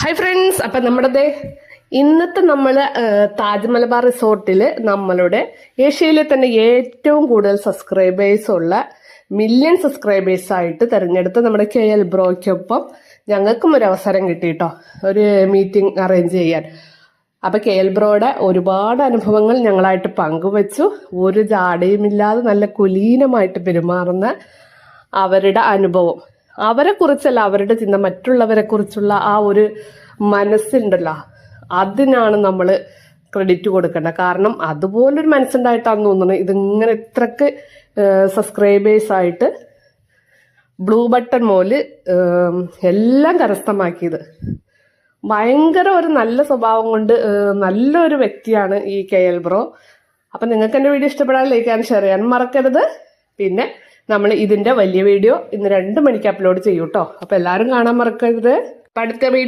Hi friends, അപ്പം നമ്മുടെ ഇന്നത്തെ നമ്മൾ താജ് മലബാർ റിസോർട്ടിൽ നമ്മളുടെ ഏഷ്യയിലെ തന്നെ ഏറ്റവും കൂടുതൽ സബ്സ്ക്രൈബേഴ്സ് ഉള്ള മില്യൺ സബ്സ്ക്രൈബേഴ്സ് ആയിട്ട് തിരഞ്ഞെടുത്ത നമ്മുടെ KL ബ്രോയ്ക്കൊപ്പം ഞങ്ങൾക്കും ഒരു അവസരം കിട്ടിയിട്ടോ, ഒരു മീറ്റിംഗ് അറേഞ്ച് ചെയ്യാൻ. അപ്പം KL ബ്രോയുടെ ഒരുപാട് അനുഭവങ്ങൾ ഞങ്ങളായിട്ട് പങ്കുവച്ചു. ഒരു ജാടയുമില്ലാതെ നല്ല കുലീനമായിട്ട് പെരുമാറുന്ന അവരുടെ അനുഭവം, അവരെ കുറിച്ചല്ല അവരുടെ ചിന്ത, മറ്റുള്ളവരെ കുറിച്ചുള്ള ആ ഒരു മനസ്സുണ്ടല്ലോ, അതിനാണ് നമ്മൾ ക്രെഡിറ്റ് കൊടുക്കേണ്ടത്. കാരണം അതുപോലൊരു മനസ്സുണ്ടായിട്ടാണ് തോന്നുന്നത് ഇതിങ്ങനെ ഇത്രക്ക് സബ്സ്ക്രൈബേഴ്സ് ആയിട്ട് ബ്ലൂ ബട്ടൺ മോല് എല്ലാം കരസ്ഥമാക്കിയത്. ഭയങ്കര ഒരു നല്ല സ്വഭാവം കൊണ്ട് നല്ലൊരു വ്യക്തിയാണ് ഈ KL ബ്രോ. അപ്പം നിങ്ങൾക്ക് എൻ്റെ വീഡിയോ ഇഷ്ടപ്പെടാൻ ലൈക്ക് ചെയ്യാൻ ഷെയർ ചെയ്യാൻ മറക്കരുത്. പിന്നെ നമ്മൾ ഇതിൻ്റെ വലിയ വീഡിയോ ഇന്ന് 2 മണിക്ക് അപ്ലോഡ് ചെയ്യും കേട്ടോ. അപ്പം എല്ലാവരും കാണാൻ മറക്കരുത്. അടുത്ത വീഡിയോ